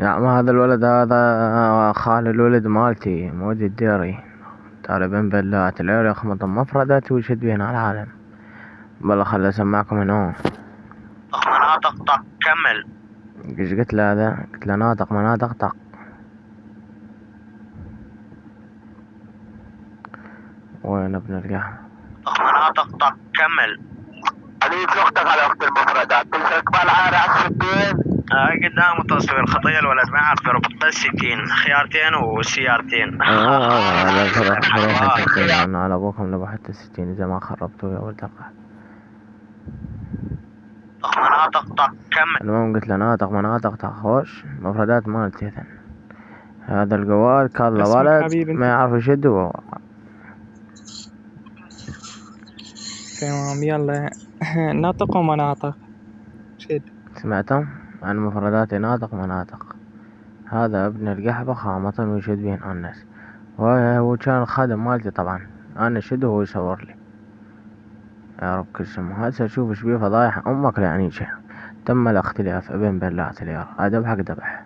يا عم هذا الولد هذا خال الولد مالتي موجود الديري. ترى بن بلات العيال يخمط مفردات ويشد بينا على العالم. والله خل اسمعكم من هون. طق مناطق طق كمل. ايش قلت له هذا؟ قلت له ناطق مناطق طق. وين ابن القهوة؟ طق مناطق طق كمل. عليك اختك على اخت المفردات تلك بالعارة على الستين. قدام تصوير الخطية الولد ما يعرف يربط بس 60 خيارتين وسيارتين. هذا فريحة 60 انا على ابوكم لبو حتى 60 اذا ما خربتوا يا ولد القهوة. طق مناطق طق كمل. المهم قلت له ناطق مناطق طق خوش مفردات مالتي ثن. هذا الجوال كان له ولد ما يعرف يشد هو. تمام يلا. ناطق ومناطق شد. سمعتم عن مفردات ناطق مناطق. هذا ابن القحبة خامة ويشد بين الناس. وكان الخادم مالتي طبعا انا شده وهو يصور لي. يا رب كل سمه هسه اشوف ايش بيه فضايح امك يعني. تم الاختلاف ابن بلات اليار ادب حق ذبح.